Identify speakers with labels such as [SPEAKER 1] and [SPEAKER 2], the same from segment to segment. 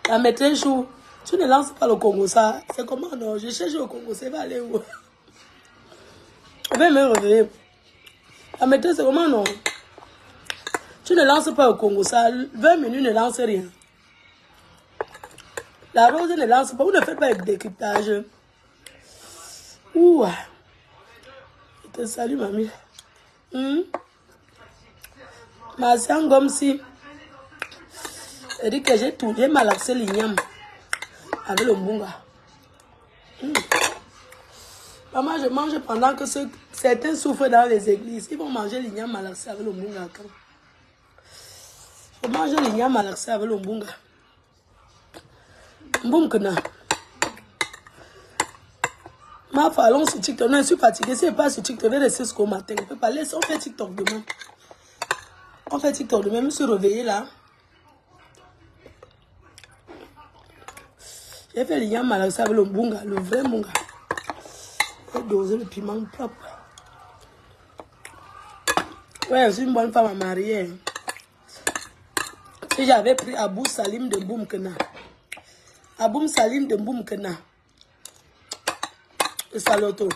[SPEAKER 1] La maîtresse joue. Tu ne lances pas le Congo, ça. C'est comment non? Je cherche le Congo, ça va aller où? Je vais me réveiller. La maîtresse, c'est comment non? Tu ne lances pas le Congo, ça. 20 minutes ne lance rien. La rose ne lance pas. Vous ne faites pas le décryptage. Ouh. Je te salue, mamie. Ma soeur, comme si. Elle dit que j'ai malaxé l'igname avec le mbunga. Maman, je mange pendant que certains souffrent dans les églises. Ils vont manger l'igname malaxé avec le mbunga. Je mange l'igname malaxé avec le mbunga. Mbungkena. Ma fallon sur TikTok. Non, je suis fatiguée. Si je passe sur TikTok, je vais rester jusqu'au matin. On peut pas laisser. On fait TikTok demain. On fait TikTok demain. Je me suis réveillée là. J'ai fait l'igname malaxé avec le mbunga. Le vrai mbunga. J'ai dosé le piment propre. Ouais, je suis une bonne femme à marier. Si j'avais pris Abou Salim de Mbungkena. Abou Salim de Mbungkena. Le saloto.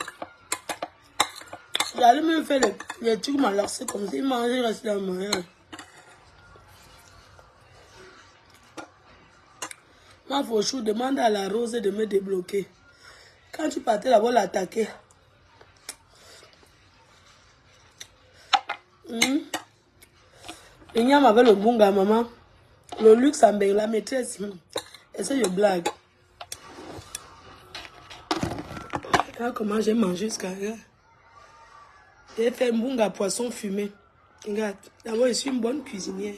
[SPEAKER 1] J'allais me faire les trucs malaxés comme ça. Il mangeait, reste dans le moyen. Ma fauchou demande à la rose de me débloquer. Quand tu partais là-bas l'attaquer. Il y a avec le bunga, maman. Le luxe en la maîtresse. Et c'est une blague. Regarde comment j'ai mangé jusqu'à là. J'ai fait un bunga poisson fumé. Regarde. D'abord, je suis une bonne cuisinière.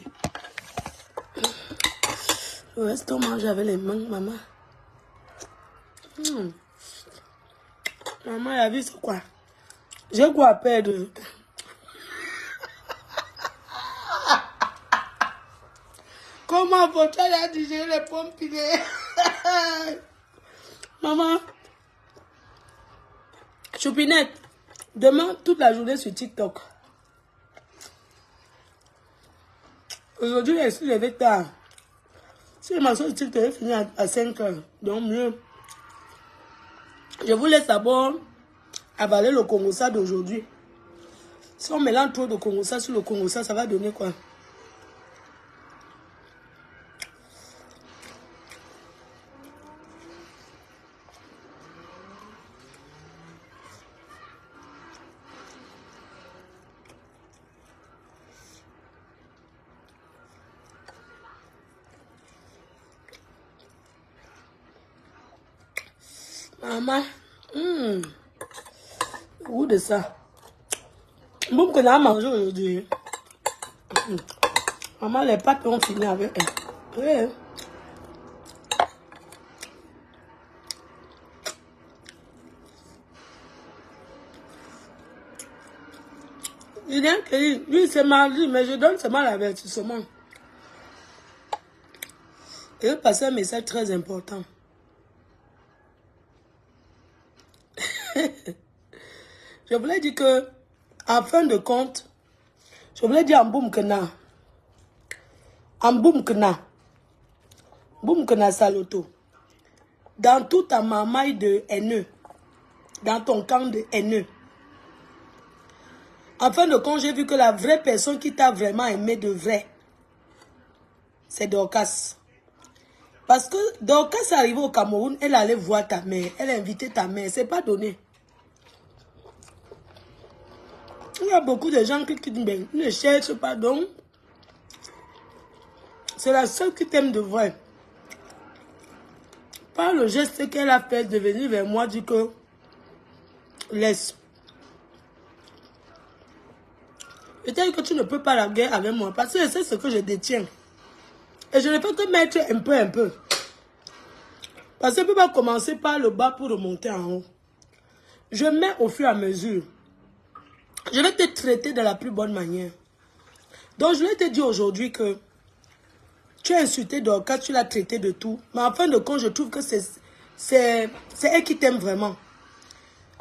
[SPEAKER 1] Le reste, on mange avec les mains, maman. Maman, la vie, c'est quoi? J'ai quoi à perdre? Comment faut-il aller digérer les pommes pilées? Maman, Choupinette, demain, toute la journée sur TikTok. Aujourd'hui, je suis levée tard. Si ma soeur TikTok est finie à 5 heures, donc mieux. Je vous laisse d'abord avaler le Congossa d'aujourd'hui. Si on mélange trop de Congossa sur le Congossa, ça va donner quoi? Maman, le goût de ça. Bon, qu'on a mangé aujourd'hui. Maman, les pâtes ont fini avec elle. Ouais. Il vient que lui, c'est mardi, mais je donne seulement l'avertissement. Et passer un message très important. Je voulais dire que, en fin de compte, je voulais dire en Mbungkena. En Mbungkena Saloto. Dans toute ta mamaille de haineux. Dans ton camp de haineux. En fin de compte, j'ai vu que la vraie personne qui t'a vraiment aimé de vrai, c'est Dorcas. Parce que Dorcas est arrivée au Cameroun, elle allait voir ta mère, elle a invité ta mère, c'est pas donné. Il y a beaucoup de gens qui ne cherchent pas, donc c'est la seule qui t'aime de vrai. Par le geste qu'elle a fait de venir vers moi, dit que laisse. Je t'ai dit que tu ne peux pas la guerre avec moi parce que c'est ce que je détiens. Et je ne peux que mettre un peu. Parce que je ne peux pas commencer par le bas pour remonter en haut. Je mets au fur et à mesure. Je vais te traiter de la plus bonne manière. Donc je vais te dire aujourd'hui que tu as insulté Dorcas, tu l'as traité de tout. Mais en fin de compte, je trouve que c'est elle qui t'aime vraiment.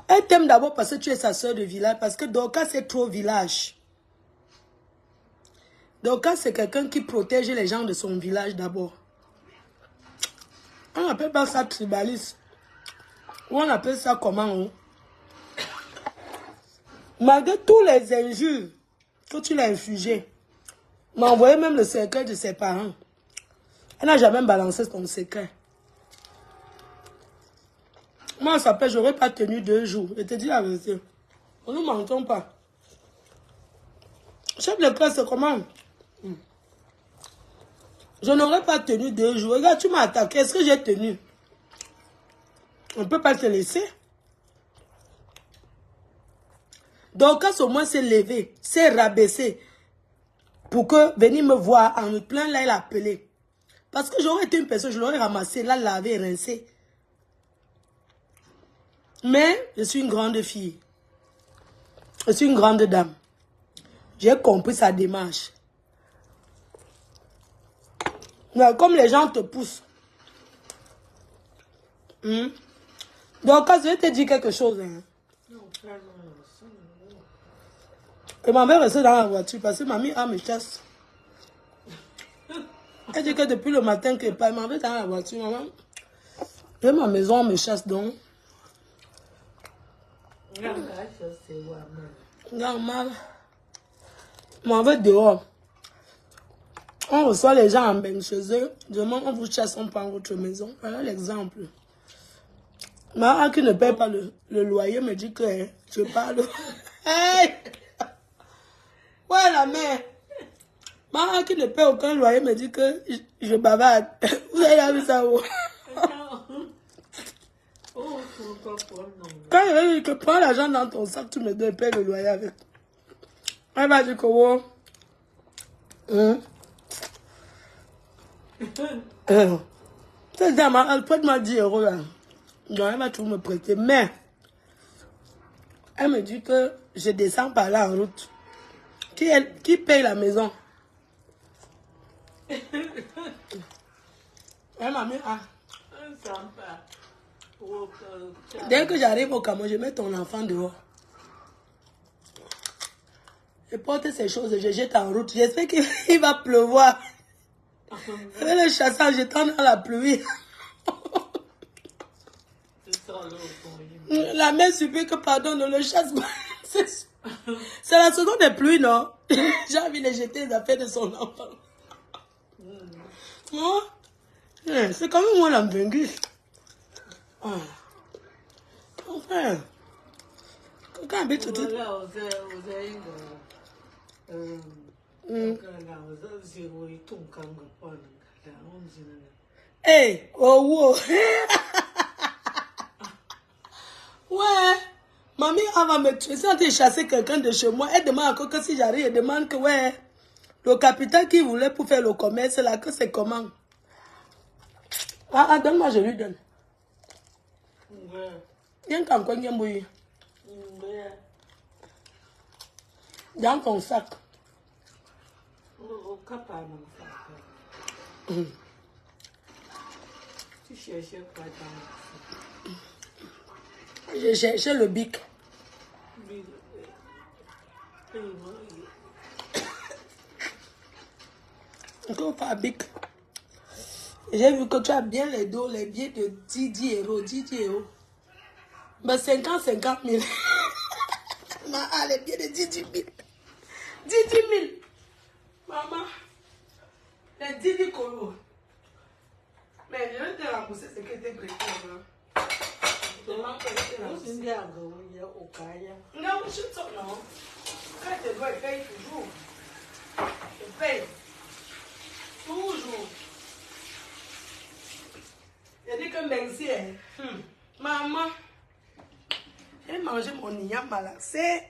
[SPEAKER 1] Elle t'aime d'abord parce que tu es sa soeur de village. Parce que Dorcas, c'est trop village. Dorcas, c'est quelqu'un qui protège les gens de son village d'abord. On appelle pas ça tribaliste. Ou on appelle ça comment? Malgré tous les injures que tu l'as infligées, m'a envoyé même le secret de ses parents. Elle n'a jamais balancé son secret. Moi, ça s'appelle, j'aurais pas tenu 2 jours. Je te dis la vérité. On ne m'entend pas. Chef de classe, c'est comment? Je n'aurais pas tenu 2 jours. Regarde, tu m'as attaqué. Est-ce que j'ai tenu? On ne peut pas te laisser. Donc, quand au moins s'est levé, s'est rabaissé pour que venir me voir en me plaindre, là, il a appelé. Parce que j'aurais été une personne, je l'aurais ramassé, là, lavé, rincé. Mais je suis une grande fille. Je suis une grande dame. J'ai compris sa démarche. Mais comme les gens te poussent. Donc, quand je vais te dire quelque chose, hein, je m'en vais rester dans la voiture parce que mamie a mes chasses. Elle dit que depuis le matin qu'elle parle, je m'en vais dans la voiture, maman. J'ai ma maison, mes chasses donc. Normal. Je m'en vais dehors. On reçoit les gens en bain chez eux. Demain, on vous chasse, on prend votre maison. Voilà l'exemple. Maman qui ne paie pas le loyer me dit que je parle. Hey! Ouais, la mère. Maman qui ne paie aucun loyer me dit que je bavarde. Vous avez vu ça où? Quand il dit que prends l'argent dans ton sac, tu me dois payer le loyer avec. Elle va dire que wow. Cette dame, elle prête-moi 10 euros là. Donc elle va tout me prêter. Mais, elle me dit que je descends par là en route. Qui paye la maison? Elle m'a mis à. Dès que j'arrive au Cameroun, je mets ton enfant dehors. Je porte ces choses, je jette en route. J'espère qu'il va pleuvoir. Je vais le chasser en jetant dans la pluie. La mère supplique que pardon, ne le chasse pas. C'est la saison des pluies, non? J'ai envie de jeter les affaires de son enfant. Moi, c'est quand même moi la vaincu. Enfin, quand habite tout. Hey, oh, wow. Ouais, mamie, elle va me tuer. Si on te chasser quelqu'un de chez moi, elle demande encore que si j'arrive, elle demande que, ouais, le capitaine qui voulait pour faire le commerce, là, que c'est comment? Ah, donne-moi, je lui donne. Viens quand on vient bouillir. Dans ton sac.
[SPEAKER 2] Tu cherchais quoi dans
[SPEAKER 1] Je cherchais le bic. Encore pas bic. J'ai vu que tu as bien les dos, les billets de 10 euros, 10 euros. Mais 50 000. Ah, les billets de 10 000. 10 000. Maman, les 10 000 colos. Mais je vais te rembourser ce que tu prêté. Je demande que je te rembourse. Non, je suis non. Quand tu dois, il paye toujours. Il paye. Toujours. Je dis que merci. Maman, j'ai mangé mon igname malaxé.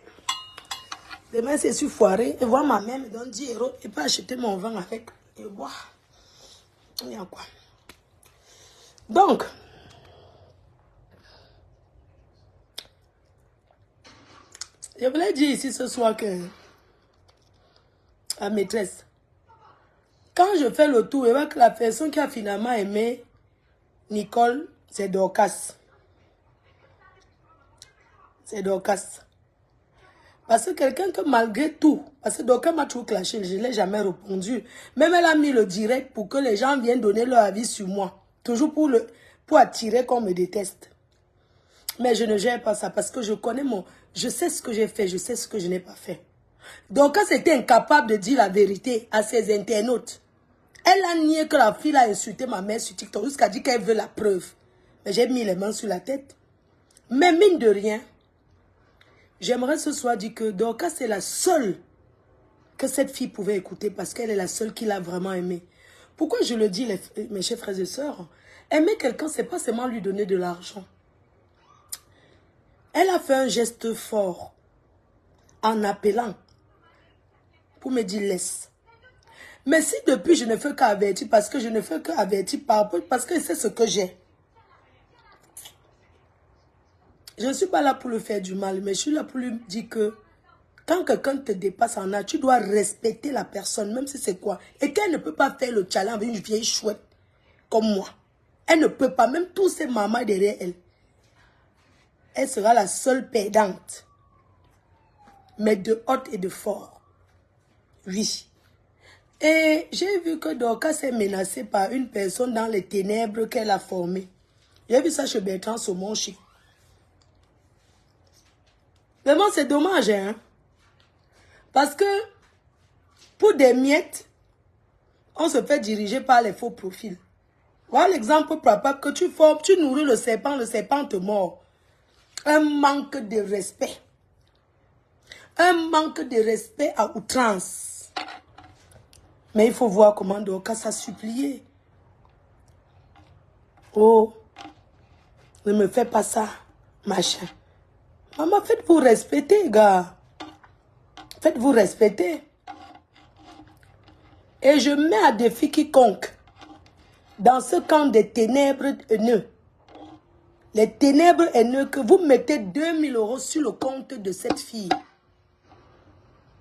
[SPEAKER 1] Demain, c'est sur foiré. Et voir ma mère me donne 10 euros et pas acheter mon vin avec. Et boire. Il y a quoi? Donc, je voulais dire ici ce soir que la maîtresse, quand je fais le tour, je vois que la personne qui a finalement aimé Nicole, c'est Dorcas. C'est Dorcas. Parce que quelqu'un que malgré tout, parce que Dorcas m'a toujours clashé, je ne l'ai jamais répondu. Même elle a mis le direct pour que les gens viennent donner leur avis sur moi. Toujours pour attirer qu'on me déteste. Mais je ne gère pas ça parce que je connais je sais ce que j'ai fait, je sais ce que je n'ai pas fait. Dorcas était incapable de dire la vérité à ses internautes. Elle a nié que la fille a insulté ma mère sur TikTok jusqu'à dire qu'elle veut la preuve. Mais j'ai mis les mains sur la tête. Mais mine de rien, j'aimerais ce soir dire que Dorcas c'est la seule que cette fille pouvait écouter parce qu'elle est la seule qui l'a vraiment aimée. Pourquoi je le dis, mes chers frères et sœurs? Aimer quelqu'un, c'est pas seulement lui donner de l'argent. Elle a fait un geste fort en appelant pour me dire laisse. Mais si depuis je ne fais qu'avertir, parce que je ne fais qu'avertir parce que c'est ce que j'ai. Je ne suis pas là pour lui faire du mal, mais je suis là pour lui dire que quand quelqu'un te dépasse en âge, tu dois respecter la personne, même si c'est quoi. Et qu'elle ne peut pas faire le challenge avec une vieille chouette comme moi. Elle ne peut pas, même tous ces mamans derrière elle. Elle sera la seule perdante. Mais de haute et de fort. Oui. Et j'ai vu que Dorcas est menacée par une personne dans les ténèbres qu'elle a formées. J'ai vu ça chez Bertrand Somonchi. Vraiment, c'est dommage, hein. Parce que, pour des miettes, on se fait diriger par les faux profils. Voilà l'exemple probable que tu formes, tu nourris le serpent te mord. Un manque de respect. Un manque de respect à outrance. Mais il faut voir comment Dorcas a supplié. Oh, ne me fais pas ça, machin. Maman, faites-vous respecter, gars. Faites-vous respecter. Et je mets à défi quiconque dans ce camp des ténèbres haineux. Les ténèbres haineux que vous mettez 2000 € sur le compte de cette fille.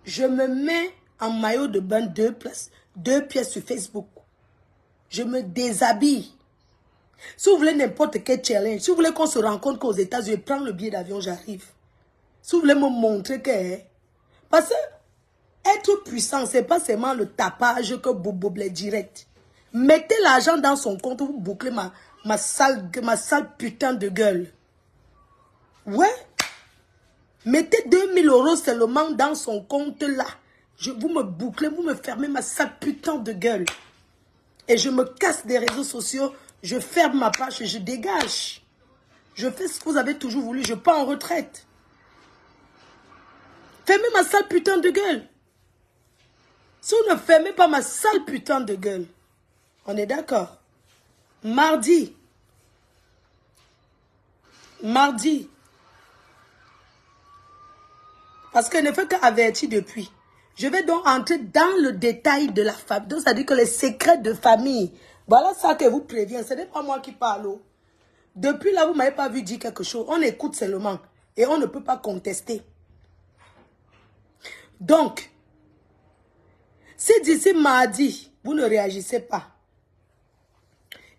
[SPEAKER 1] Je me mets en maillot de bain 2 pièces sur Facebook. Je me déshabille. Si vous voulez n'importe quel challenge, si vous voulez qu'on se rencontre qu'aux États-Unis, je prends le billet d'avion, j'arrive. Si vous voulez me montrer que... Parce que être puissant, ce n'est pas seulement le tapage que Bobo blé direct. Mettez l'argent dans son compte, vous bouclez ma sale putain de gueule. Ouais. Mettez 2000 € seulement dans son compte là. Vous me bouclez, vous me fermez ma sale putain de gueule. Et je me casse des réseaux sociaux, je ferme ma page et je dégage. Je fais ce que vous avez toujours voulu, je pars en retraite. Fermez ma sale putain de gueule. Si vous ne fermez pas ma sale putain de gueule, on est d'accord. Mardi, parce qu'elle ne fait qu'avertir depuis. Je vais donc entrer dans le détail de la famille. Donc, ça dit que les secrets de famille. Voilà ça que vous prévient. Ce n'est pas moi qui parle. Depuis là, vous ne m'avez pas vu dire quelque chose. On écoute seulement. Et on ne peut pas contester. Donc, si d'ici mardi, vous ne réagissez pas,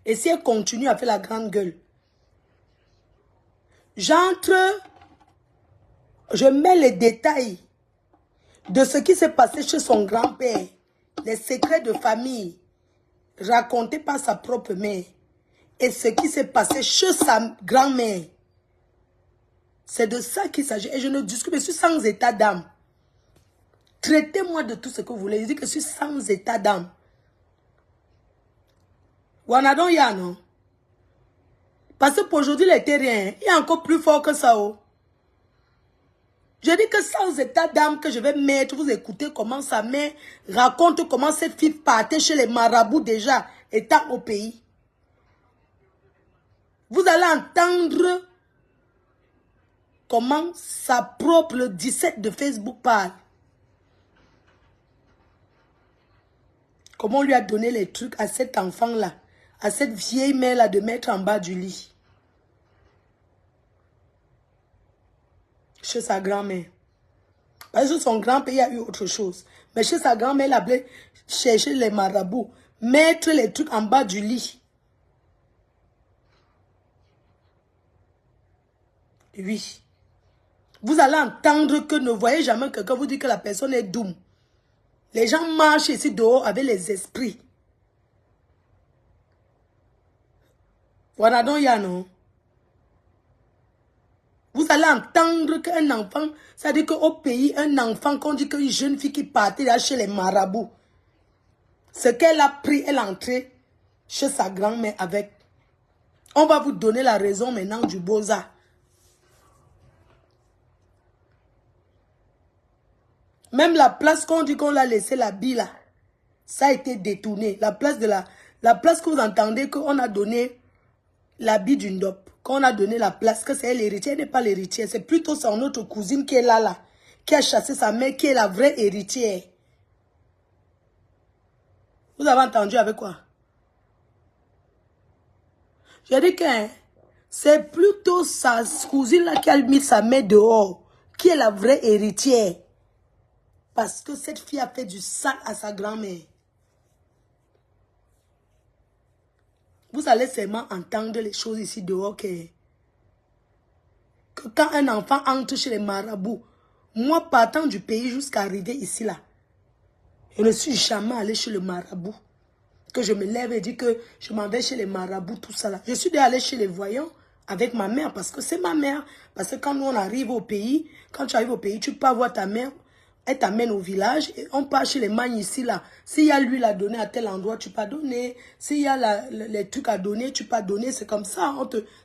[SPEAKER 1] et si elle continue à faire la grande gueule, j'entre, je mets les détails de ce qui s'est passé chez son grand-père, les secrets de famille racontés par sa propre mère, et ce qui s'est passé chez sa grand-mère. C'est de ça qu'il s'agit. Et je ne discute, je suis sans état d'âme. Traitez-moi de tout ce que vous voulez. Je dis que je suis sans état d'âme. Wanadon ya, non? Parce que pour aujourd'hui, il était rien. Il est encore plus fort que ça. Oh. Je dis que sans état d'âme que je vais mettre, vous écoutez comment sa mère raconte comment cette fille partait chez les marabouts déjà, étant au pays. Vous allez entendre comment sa propre 17 de Facebook parle. Comment on lui a donné les trucs à cet enfant-là, à cette vieille mère-là de mettre en bas du lit. Chez sa grand-mère. Parce que son grand-père a eu autre chose. Mais chez sa grand-mère, elle a voulu chercher les marabouts. Mettre les trucs en bas du lit. Oui. Vous allez entendre que ne voyez jamais quelqu'un vous dire que la personne est doum. Les gens marchent ici dehors avec les esprits. Voilà donc il y a non. Vous allez entendre qu'un enfant, ça dit qu'au pays, un enfant, qu'on dit qu'une jeune fille qui partait là chez les marabouts, ce qu'elle a pris, elle est entrée chez sa grand-mère avec. On va vous donner la raison maintenant du Beaux-Arts. Même la place qu'on dit qu'on l'a laissé la bille là, ça a été détourné. La place que vous entendez qu'on a donné l'habit d'une dope. Qu'on a donné la place, que c'est elle l'héritière, elle n'est pas l'héritière. C'est plutôt son autre cousine qui est là, qui a chassé sa mère, qui est la vraie héritière. Vous avez entendu avec quoi? J'ai dit que c'est plutôt sa cousine là qui a mis sa mère dehors, qui est la vraie héritière. Parce que cette fille a fait du sale à sa grand-mère. Vous allez seulement entendre les choses ici dehors que quand un enfant entre chez les marabouts, moi partant du pays jusqu'à arriver ici là, je ne suis jamais allé chez le marabout. Que je me lève et dis que je m'en vais chez les marabouts, tout ça là. Je suis allé chez les voyants avec ma mère parce que c'est ma mère. Parce que quand nous on arrive au pays, quand tu arrives au pays, tu peux voir ta mère. Elle t'amène au village et on part chez les magnes ici là. S'il y a l'huile à donner à tel endroit, tu peux donner. S'il y a les trucs à donner, tu peux donner. C'est comme ça.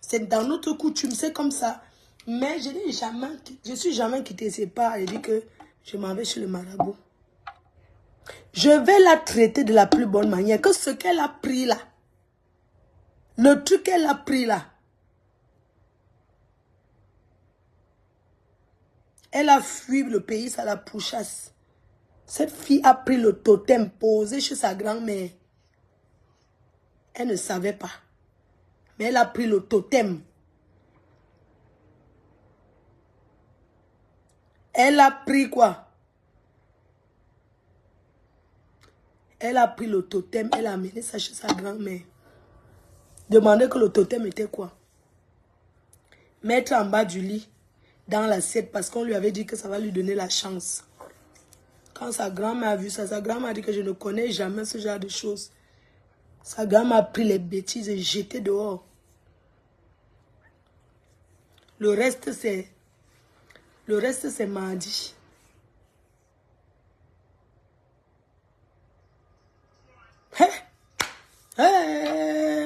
[SPEAKER 1] C'est dans notre coutume, c'est comme ça. Mais je suis jamais quitté ses pas et dit que je m'en vais chez le marabout. Je vais la traiter de la plus bonne manière. Que ce qu'elle a pris là, le truc qu'elle a pris là, elle a fui le pays, ça la pourchasse. Cette fille a pris le totem posé chez sa grand-mère. Elle ne savait pas. Mais elle a pris le totem. Elle a pris quoi? Elle a pris le totem, elle a amené ça chez sa grand-mère. Demandez que le totem était quoi? Mettre en bas du lit, dans l'assiette, parce qu'on lui avait dit que ça va lui donner la chance. Quand sa grand-mère a vu ça, sa grand-mère a dit que je ne connais jamais ce genre de choses. Sa grand-mère a pris les bêtises et jeté dehors. Le reste, c'est mardi.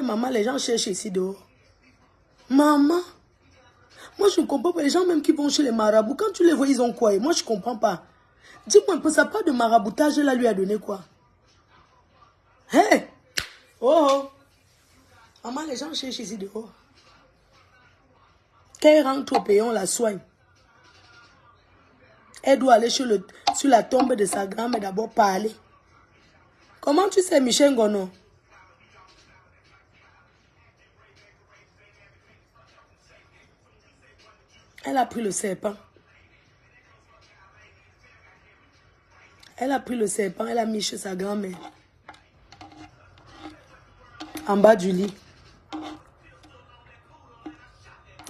[SPEAKER 1] Maman, les gens cherchent ici dehors. Maman, moi je ne comprends pas. Les gens même qui vont chez les marabouts, quand tu les vois, ils ont quoi? Et moi je ne comprends pas. Dis-moi un peu, ça part de maraboutage, là lui a donné quoi? Oh. Maman, les gens cherchent ici dehors. Quand elle rentre au pays, on la soigne. Elle doit aller sur la tombe de sa grand-mère d'abord parler. Comment tu sais Michel Ngono? Elle a pris le serpent. Elle a pris le serpent, elle a mis chez sa grand-mère. En bas du lit.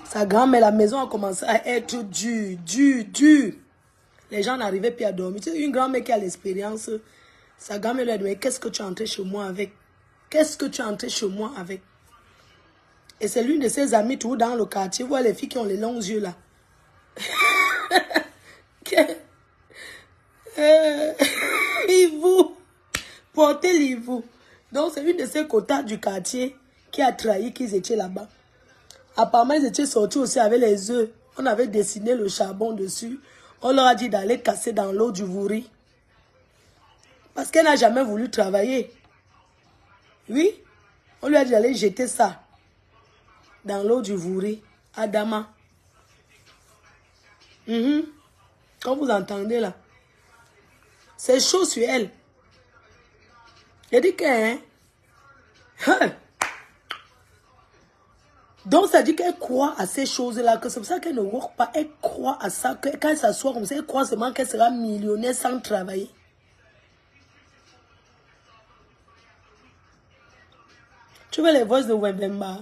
[SPEAKER 1] Sa grand-mère, la maison a commencé à être dure. Les gens n'arrivaient plus à dormir. Tu sais, une grand-mère qui a l'expérience, sa grand-mère lui a dit, mais qu'est-ce que tu es entré chez moi avec? Qu'est-ce que tu es entré chez moi avec? Et c'est l'une de ses amies, tout dans le quartier. Vous voyez les filles qui ont les longs yeux là. Livou. Portez Livou. Donc c'est une de ces quotas du quartier qui a trahi qu'ils étaient là-bas. Apparemment, ils étaient sortis aussi avec les œufs. On avait dessiné le charbon dessus. On leur a dit d'aller casser dans l'eau du Vouri. Parce qu'elle n'a jamais voulu travailler. Oui. On lui a dit d'aller jeter ça dans l'eau du Vouri, à Dama. Quand vous entendez là, c'est chaud sur elle. Il dit que... Hein? Donc, ça dit qu'elle croit à ces choses-là, que c'est pour ça qu'elle ne work pas. Elle croit à ça, que quand elle s'assoit comme ça, elle croit seulement qu'elle sera millionnaire sans travailler. Tu veux les voix de Wembemba?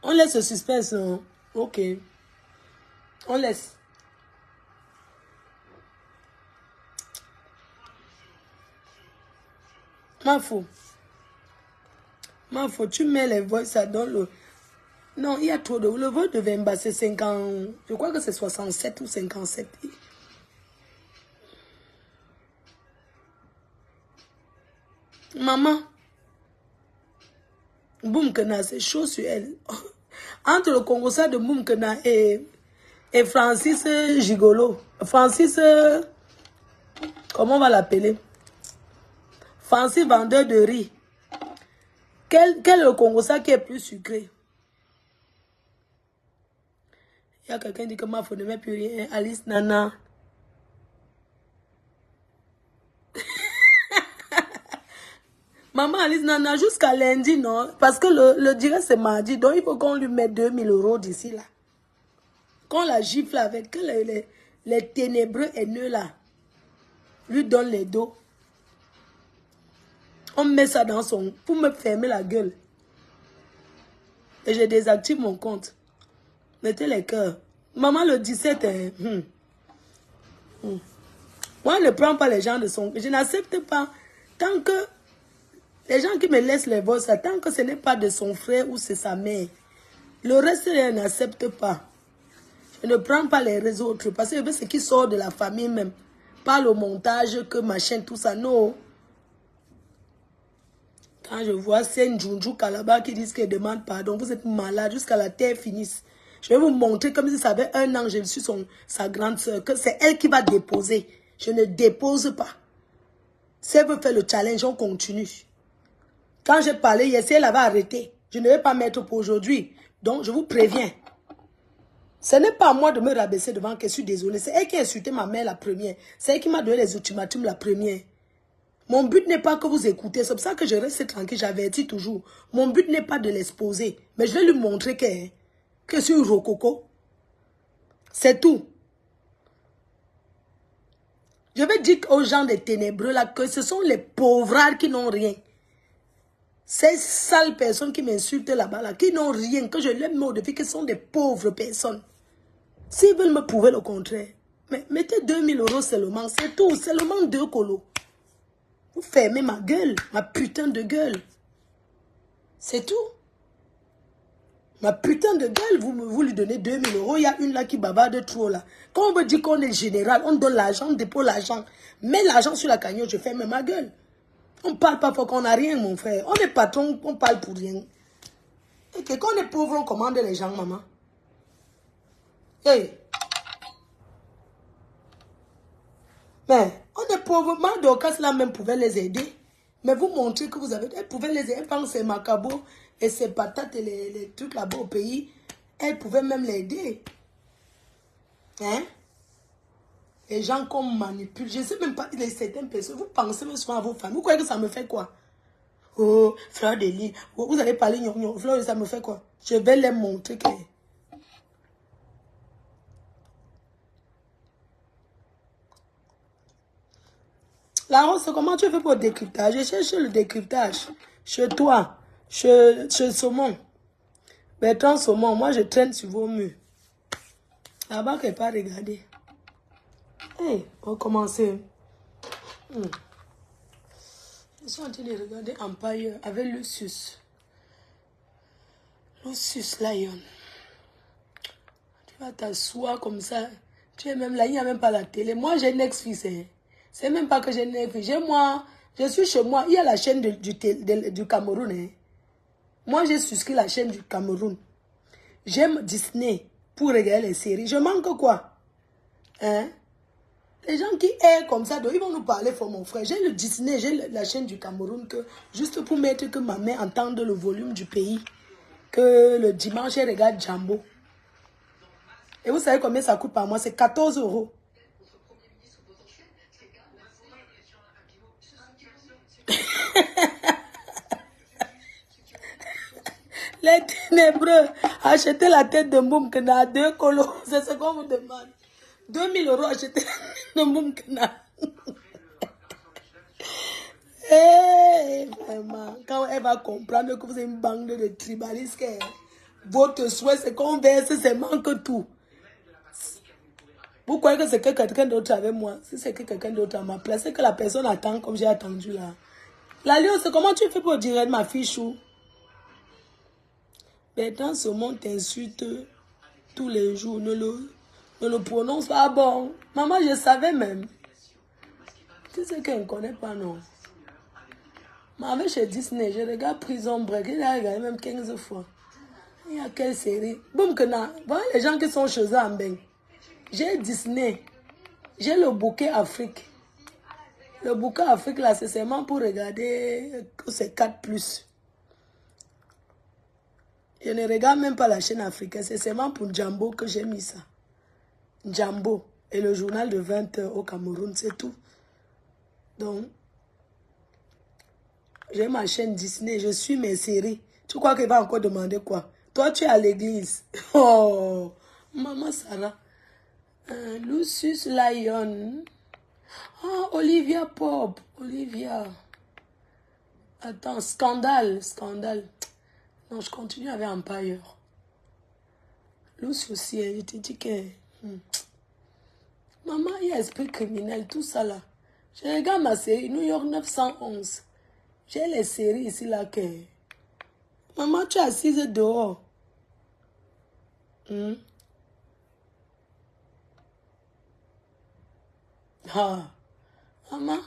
[SPEAKER 1] On laisse le suspense, non? Ok. On laisse. Ma faut, tu mets les voix, ça donne le... Non, il y a trop de... Le voix de Wemba, c'est 50... Je crois que c'est 67 ou 57. Maman. Boumkena, c'est chaud sur elle. Entre le Congossa de Boumkena et Francis Gigolo. Francis... comment on va l'appeler? Francis vendeur de riz. Quel est le Congossa qui est plus sucré? Il y a quelqu'un qui dit que ma femme ne met plus rien. Alice Nana. Maman Alice Nana, jusqu'à lundi, non? Parce que le direct c'est mardi. Donc il faut qu'on lui mette 2000 € d'ici là. Qu'on la gifle avec les ténébreux haineux là. Lui donne les dos. On met ça dans son... pour me fermer la gueule. Et je désactive mon compte. Mettez les cœurs. Maman le 17... Moi, je ne prends pas les gens de son... Je n'accepte pas. Tant que... Les gens qui me laissent les voix, ça, tant que ce n'est pas de son frère ou c'est sa mère. Le reste, je n'accepte pas. Je ne prends pas les réseaux autres. Parce que je veux ce qui sort de la famille même. Pas le montage, que machin, tout ça. Non. Quand je vois Sen Junju Kalaba qui disent qu'elle demande pardon, vous êtes malade jusqu'à la terre finisse. Je vais vous montrer comme si ça fait 1 an que je suis sa grande soeur, que c'est elle qui va déposer. Je ne dépose pas. Si elle veut faire le challenge, on continue. Quand j'ai parlé hier, si elle avait arrêté, je ne vais pas mettre pour aujourd'hui. Donc, je vous préviens. Ce n'est pas à moi de me rabaisser devant qu'elle, je suis désolée. C'est elle qui a insulté ma mère la première. C'est elle qui m'a donné les ultimatums la première. Mon but n'est pas que vous écoutez. C'est pour ça que je reste tranquille. J'avertis toujours. Mon but n'est pas de l'exposer. Mais je vais lui montrer que je suis rococo. C'est tout. Je vais dire aux gens des ténébreux là que ce sont les pauvres qui n'ont rien. Ces sales personnes qui m'insultent là-bas, là, qui n'ont rien, que je les mets au défi, que ce sont des pauvres personnes. S'ils veulent me prouver le contraire, mais mettez 2000 € seulement, c'est tout. Seulement 2 colos. Vous fermez ma gueule, ma putain de gueule. C'est tout. Ma putain de gueule, vous lui donnez 2000 €. Il y a une là qui bavarde trop là. Quand on veut dire qu'on est général, on donne l'argent, on dépose l'argent. Mets l'argent sur la cagnotte, je ferme ma gueule. On ne parle pas pour qu'on n'a rien, mon frère. On est patron, on parle pour rien. Et que quand on est pauvre, on commande les gens, maman. Hey. Mais on est pauvre. Dorcas là même pouvait les aider. Mais vous montrez que vous avez... Elle pouvait les aider. Elle pense ses macabos et ses patates et les trucs là-bas au pays. Elle pouvait même l'aider. Hein? Les gens qu'on manipule. Je ne sais même pas les certaines personnes. Vous pensez même souvent à vos familles. Vous croyez que ça me fait quoi? Oh, Fleur de Lys. Oh, vous avez parlé gnon. Fleur, ça me fait quoi? Je vais les montrer que... La Rose, comment tu fais pour le décryptage? Je cherche le décryptage. Chez toi. Chez Saumon. Bertrand Saumon. Moi, je traîne sur vos murs. Là-bas, qu'elle pas regarder. Hey, on va commencer. Je suis en train de regarder Empire avec Lucius. Lucius Lion. Tu vas t'asseoir comme ça. Tu es même là, il n'y a même pas la télé. Moi, j'ai Netflix. C'est même pas que j'ai Netflix. Je suis chez moi. Il y a la chaîne du Cameroun. Hein. Moi, j'ai souscrit la chaîne du Cameroun. J'aime Disney pour regarder les séries. Je manque quoi? Hein? Les gens qui aiment comme ça, donc ils vont nous parler pour mon frère. J'ai le Disney, j'ai la chaîne du Cameroun, juste pour mettre que ma mère entende le volume du pays. Que le dimanche, elle regarde Jambo. Et vous savez combien ça coûte par mois? C'est 14 €. Les ténébreux, achetez la tête de Mboumkena à 2 colos. C'est ce qu'on vous demande. 2000 € acheter la tête de Mboumkena. Eh, vraiment, quand elle va comprendre que vous êtes une bande de tribalistes, votre souhait, c'est qu'on verse, c'est manque tout. Vous croyez que c'est que quelqu'un d'autre avec moi? Si c'est que quelqu'un d'autre à ma place, c'est que la personne attend comme j'ai attendu là. La Lyon, c'est comment tu fais pour dire ma fille chou? Mais dans ce monde, t'insulte tous les jours. Ne le prononce pas bon. Maman, je savais même. Tu sais qu'elle ne connaît pas, non? Maman, chez Disney, je regarde Prison Break. Il a regardé même 15 fois. Il y a quelle série? Boum, que na. Voilà les gens qui sont chez eux en bain. J'ai Disney. J'ai le bouquet Afrique. Le bouquet Afrique, là, c'est seulement pour regarder que c'est 4+. Je ne regarde même pas la chaîne africaine. C'est seulement pour Jambo que j'ai mis ça. Jambo. Et le journal de 20 h au Cameroun, c'est tout. Donc, j'ai ma chaîne Disney. Je suis mes séries. Tu crois qu'il va encore demander quoi? Toi, tu es à l'église. Oh, maman Sarah. Lucius Lyon. Ah, Olivia Pop. Olivia. Attends, Scandale. Scandale. Non, je continue avec Empire. Lucius aussi, je te dis que... Maman, il y a esprit criminel, tout ça là. Je regarde ma série, New York 911. J'ai les séries ici là que... Maman, tu es assise dehors. Ah, maman,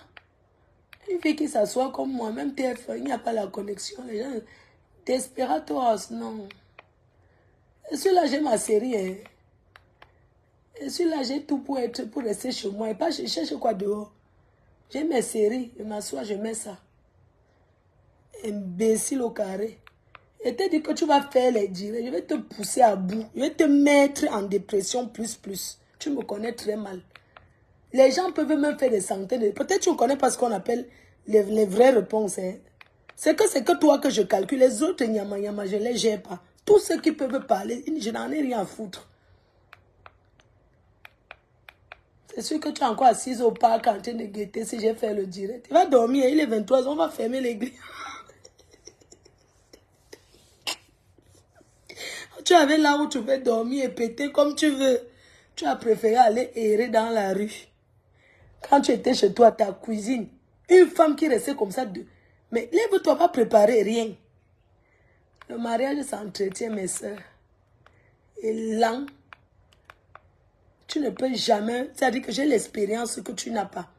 [SPEAKER 1] une fille qui s'assoit comme moi, même TF1, il n'y a pas la connexion. Les gens, Desperados, non. Et celui-là, j'ai ma série. Hein. Et celui-là, j'ai tout pour rester chez moi. Et pas je cherche quoi dehors. J'ai mes séries, je m'assois, je mets ça. Imbécile au carré. Et te dis que tu vas faire les directs, je vais te pousser à bout. Je vais te mettre en dépression plus. Tu me connais très mal. Les gens peuvent même faire des centaines de... Peut-être tu ne connais pas ce qu'on appelle les vraies réponses. Hein. C'est que toi que je calcule. Les autres, je ne les gère pas. Tous ceux qui peuvent parler, je n'en ai rien à foutre. C'est sûr que tu es encore assise au parc en train de guetter si j'ai fait le direct. Tu vas dormir, il est 23h, on va fermer l'église. Tu avais là où tu veux dormir et péter comme tu veux. Tu as préféré aller errer dans la rue. Quand tu étais chez toi, ta cuisine, une femme qui restait comme ça, mais lève-toi, pas préparer rien. Le mariage s'entretient, mes soeurs. Et lent, tu ne peux jamais, c'est-à-dire que j'ai l'expérience que tu n'as pas.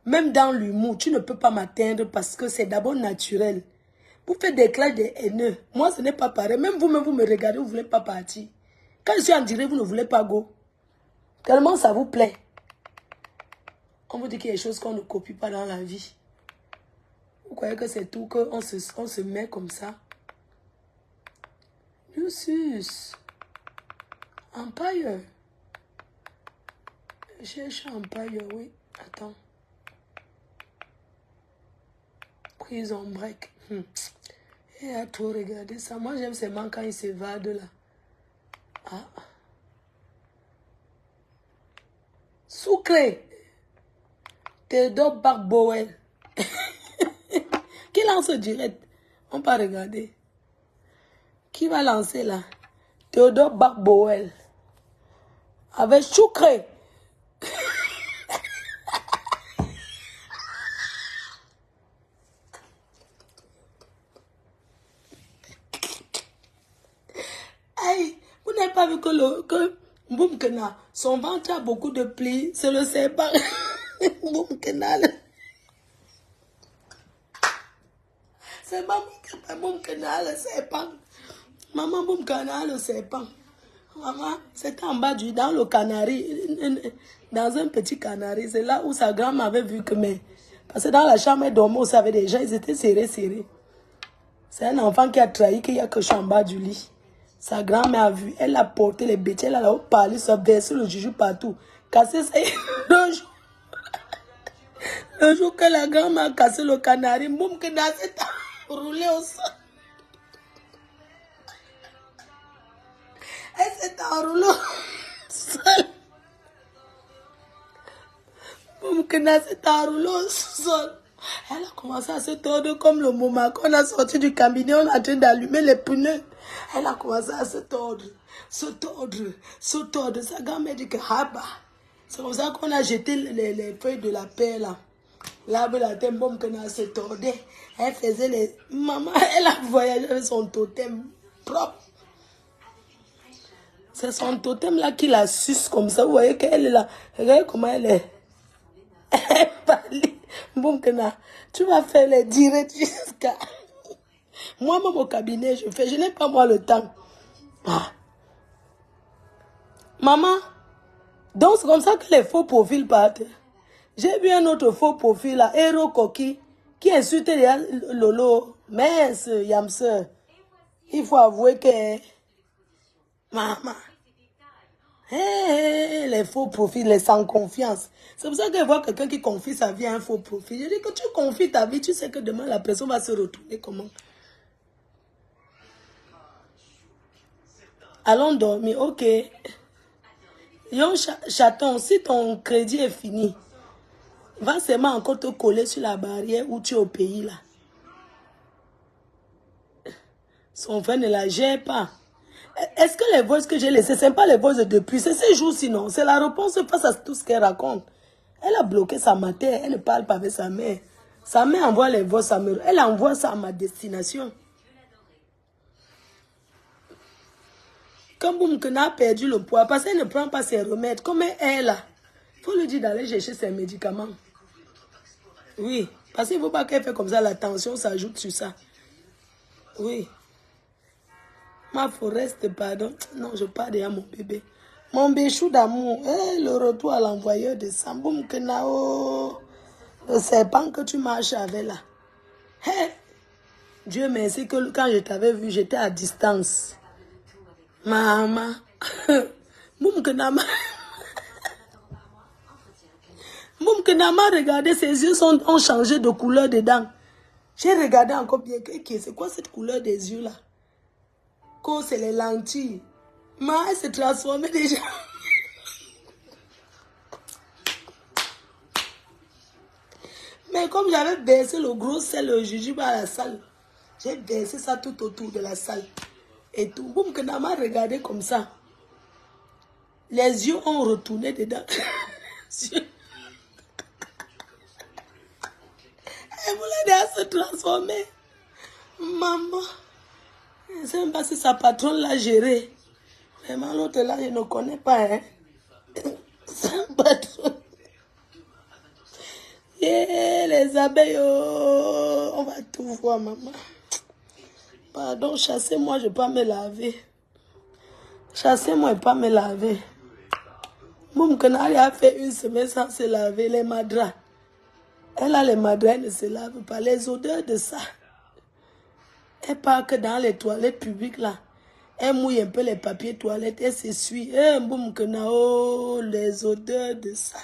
[SPEAKER 1] Même dans l'humour, tu ne peux pas m'atteindre parce que c'est d'abord naturel. Vous faites des clashs de haineux. Moi, ce n'est pas pareil. Même vous-même, vous me regardez, vous ne voulez pas partir. Quand je suis en direct, vous ne voulez pas go. Tellement ça vous plaît. On vous dit qu'il y a des choses qu'on ne copie pas dans la vie. Vous croyez que c'est tout, qu'on se met comme ça? Lucius. Empire. Je cherche Empire, oui. Attends. Prison Break. Et à tout regarder ça. Moi, j'aime seulement quand il s'évade là. Ah. Sucré. Théodore Barbowel. Qui lance direct? On va regarder. Qui va lancer là? Théodore Barbowel. Avec Sucré. Aïe, vous n'avez pas vu que Mboumkena, son ventre a beaucoup de plis, c'est le sépare. Mboumkena. C'est Mboumkena le serpent. Maman Mboumkena le serpent. Maman, c'était en bas dans le canari, dans un petit canari. C'est là où sa grand-mère avait vu que parce que dans la chambre, elle dormait aussi avec des gens, ils étaient serrés. C'est un enfant qui a trahi qu'il n'y a que je suis en bas du lit. Sa grand-mère a vu, elle a porté les bêtises, elle a parlé, ça versé le juju partout. Cassé ça, le jour que la grand-mère a cassé le canari, boum, que dans cette roulé au sol. Elle s'est enroulée seule. Boumkena s'est enroulée seule. Elle a commencé à se tordre comme le moment qu'on a sorti du cabinet, on est en train d'allumer les pneus. Elle a commencé à se tordre, se tordre, se tordre. Sa grand-mère dit que haba. C'est comme ça qu'on a jeté les feuilles de la paix là. L'arbre de la thème, Boumkena se tordait. Elle faisait les... Maman, elle a voyagé avec son totem propre. C'est son totem là qui la suce comme ça. Vous voyez qu'elle est là. Regardez comment elle est. Elle parle. Boumkena, tu vas faire les directs jusqu'à... Moi-même au cabinet, je fais. Je n'ai pas moi le temps. Ah. Maman, donc c'est comme ça que les faux profils partent. J'ai vu un autre faux profil là, Héros Coqui, qui insultait Lolo. Mince, Yamse. Il faut avouer que... Maman. Hey, les faux profils, les sans confiance. C'est pour ça que je vois quelqu'un qui confie sa vie à un faux profil. Je dis que tu confies ta vie, tu sais que demain la personne va se retourner comment? Allons dormir, ok. Yon chaton, si ton crédit est fini, va seulement encore te coller sur la barrière où tu es au pays là. Son frère ne la gère pas. Est-ce que les voix que j'ai laissées, ce n'est pas les voix de depuis, c'est ces jours sinon, c'est la réponse face à tout ce qu'elle raconte. Elle a bloqué sa matière, elle ne parle pas avec sa mère. Sa mère envoie les voix, elle envoie ça à ma destination. Quand Boumkena a perdu le poids, parce qu'elle ne prend pas ses remèdes, comme elle est là, il faut lui dire d'aller chercher ses médicaments. Oui, parce qu'il ne faut pas qu'elle fait comme ça, la tension s'ajoute sur ça. Oui. Ma foreste, pardon. Non, je parle déjà à mon bébé. Mon béchou d'amour. Le retour à l'envoyeur de Samboum Kenao. Le serpent que tu marches avec là. Dieu merci que quand je t'avais vu, j'étais à distance. Maman. Boum Kenama. Boum Kenama, regardez, ses yeux ont changé de couleur dedans. J'ai regardé encore bien. C'est quoi cette couleur des yeux là? Quand c'est les lentilles. Mais elle s'est transformée déjà. Mais comme j'avais baissé le gros sel, le jujube à la salle, j'ai baissé ça tout autour de la salle. Et tout. Boum, que Nama regardé comme ça. Les yeux ont retourné dedans. Elle voulait déjà se transformer. Maman. Je ne sais même pas si sa patronne l'a géré. Vraiment, l'autre là, je ne connais pas. Hein. Sa patronne. Yeah, les abeilles, oh, on va tout voir, maman. Pardon, chassez-moi, je ne vais pas me laver. Chassez-moi, je ne vais pas me laver. Boum, Kenari a fait une semaine sans se laver, les madras. Elle a les madras, elle ne se lave pas. Les odeurs de ça. Elle part que dans les toilettes publiques, là. Elle mouille un peu les papiers toilettes, elle s'essuie. Boum, Kenao, les odeurs de ça.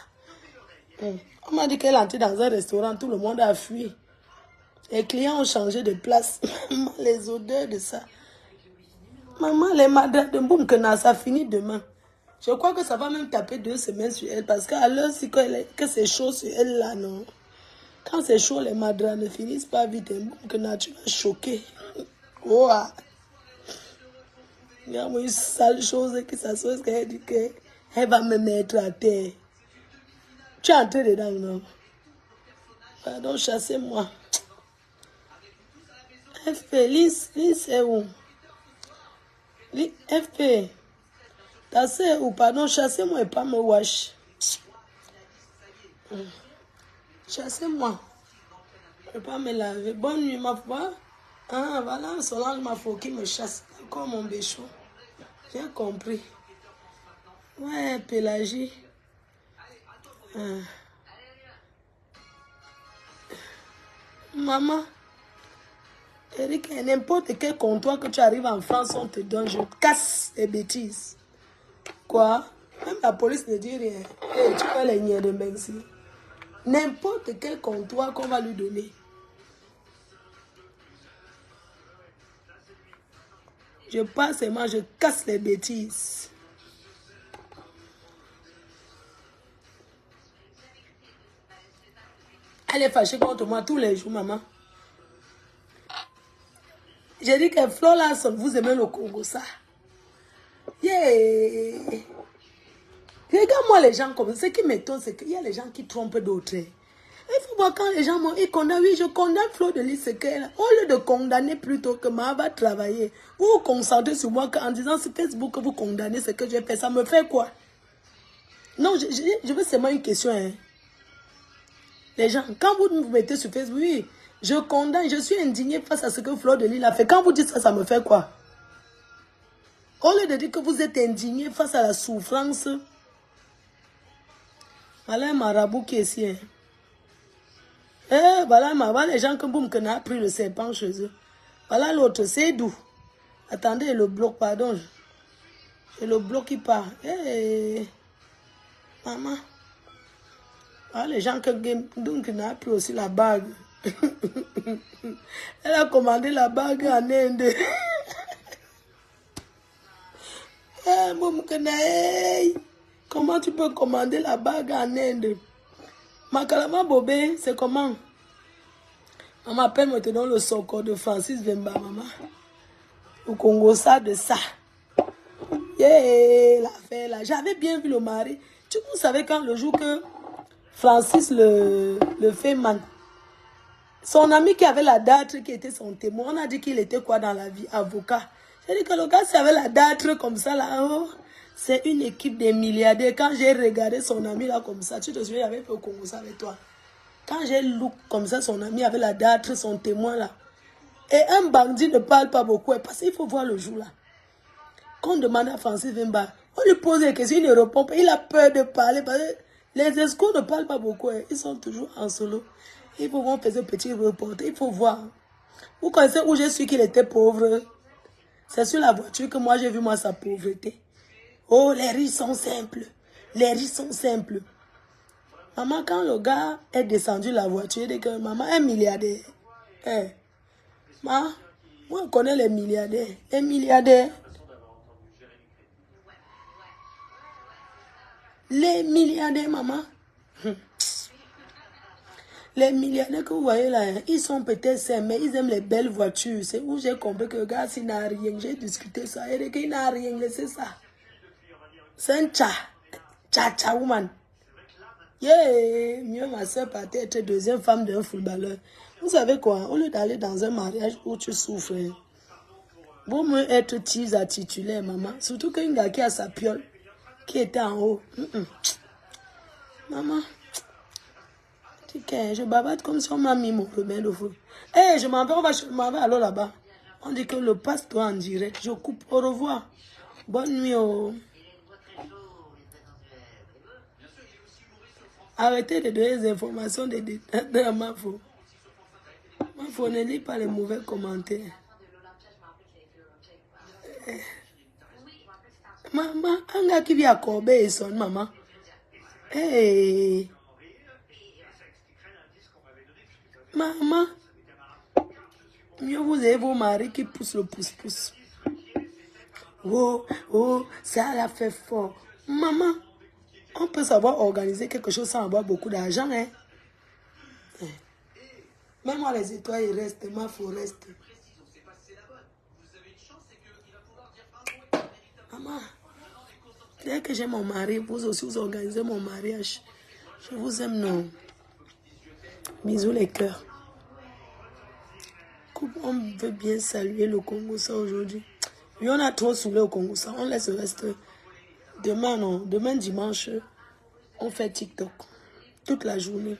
[SPEAKER 1] On m'a dit qu'elle est entrée dans un restaurant, tout le monde a fui. Les clients ont changé de place. Les odeurs de ça. Maman, les madras de Boum Kena, ça finit demain. Je crois que ça va même taper 2 semaines sur elle. Parce qu'à l'heure, si que c'est chaud sur elle, là, non. Quand c'est chaud, les madras ne finissent pas vite. Boum Kena, tu vas choquer. Oh, il y a une sale chose qui s'assoit, qu'elle dit qu'elle va me mettre à terre. Tu es entré dedans, non? Pardon, chassez-moi. FP, Lise, c'est où? FP, t'as c'est où? Pardon, chassez-moi et pas me wash. Chassez-moi. Je ne peux pas me laver. Bonne nuit, ma foi. Ah, voilà, Solange ma foi qui me chasse. Comme mon béchon. J'ai compris. Ouais, Pélagie. Maman, Eric, n'importe quel comptoir que tu arrives en France, on te donne, je casse les bêtises. Quoi? Même la police ne dit rien. Hey, tu peux les nier de merci. N'importe quel comptoir qu'on va lui donner. Je passe et moi, je casse les bêtises. Elle est fâchée contre moi tous les jours, maman. J'ai dit que Flo Larson, vous aimez le Congo, ça. Yeah. Regarde-moi les gens comme ça. Ce qui m'étonne, c'est qu'il y a les gens qui trompent d'autres. Il faut voir quand les gens ils condamnent. Oui, je condamne Flo de Lys Sekeila. Au lieu de condamner plutôt que ma va travailler. Vous vous concentrez sur moi en disant sur Facebook que vous condamnez ce que j'ai fait. Ça me fait quoi? Non, je veux seulement une question. Hein. Les gens, quand vous vous mettez sur Facebook, oui, je condamne, je suis indignée face à ce que Flo de Lys a fait. Quand vous dites ça, ça me fait quoi? Au lieu de dire que vous êtes indigné face à la souffrance. Voilà un marabout qui est ici. Hein. Eh, voilà les gens que boum, qu'on a pris le serpent chez eux. Voilà l'autre, c'est d'où? Attendez, le bloc, pardon. C'est le bloc qui part. Eh, maman. Voilà les gens que donc on a pris aussi la bague. Elle a commandé la bague en Inde. Eh, boum, comment tu peux commander la bague en Inde? Makalama Bobé, c'est comment? On m'appelle maintenant le Soko de Francis Vemba, maman. Au Congo, ça de ça. Yeah, l'affaire là. J'avais bien vu le mari. Vous savez quand le jour que Francis le Feynman, son ami qui avait la date, qui était son témoin, on a dit qu'il était quoi dans la vie? Avocat. J'ai dit que le gars, s'il avait la date comme ça là, oh, c'est une équipe de milliardaires. Quand j'ai regardé son ami là comme ça, tu te souviens, il avait fait au Congo ça avec toi. Quand j'ai look comme ça, son ami avait la date, son témoin là. Et un bandit ne parle pas beaucoup, parce qu'il faut voir le jour là. Quand on demande à Francis Vemba, on lui pose des questions, il ne répond pas, il a peur de parler. Parce que les escorts ne parlent pas beaucoup, ils sont toujours en solo. Il faut voir, on faisait un petit reportage, il faut voir. Vous connaissez où j'ai su qu'il était pauvre? C'est sur la voiture que moi j'ai vu moi sa pauvreté. Oh, les riches sont simples. Les riches sont simples. Maman, quand le gars est descendu la voiture, il dit que maman est milliardaire. Eh, moi, on connaît les milliardaires. Les milliardaires. Les milliardaires, maman. Les milliardaires que vous voyez là, ils sont peut-être sains, mais ils aiment les belles voitures. C'est où j'ai compris que le gars, s'il n'a rien, j'ai discuté ça. Il dit qu'il n'a rien, c'est ça. C'est un tcha woman. Yeah, mieux ma soeur partait être deuxième femme d'un footballeur. Vous savez quoi, au lieu d'aller dans un mariage où tu souffres, vaut mieux être titulaire, maman. Surtout qu'un gars qui a sa piole, qui était en haut. Maman, je babatte comme si on m'a mis mon remède au feu. Eh, je m'en vais alors là-bas. On dit que le passe-toi en direct. Je coupe. Au revoir. Bonne nuit. Oh. Arrêtez de donner des informations de ma faute. Ma faute ne lit pas les mauvais commentaires. Maman, un gars qui vient à Corbe et sonne, maman. Hey. Maman, mieux vous avez vos maris qui poussent le pouce-pouce. Oh, ça l'a fait fort. Maman, on peut savoir organiser quelque chose sans avoir beaucoup d'argent, hein. Même moi, les étoiles, ils restent, ma faut rester. Maman, dès que j'ai mon mari, vous aussi, vous organisez mon mariage. Je vous aime, non. Bisous les cœurs. On veut bien saluer le Congo ça aujourd'hui. Oui, on a trop saoulé au Congo ça. On laisse le reste. Demain, non. Demain, dimanche, on fait TikTok. Toute la journée.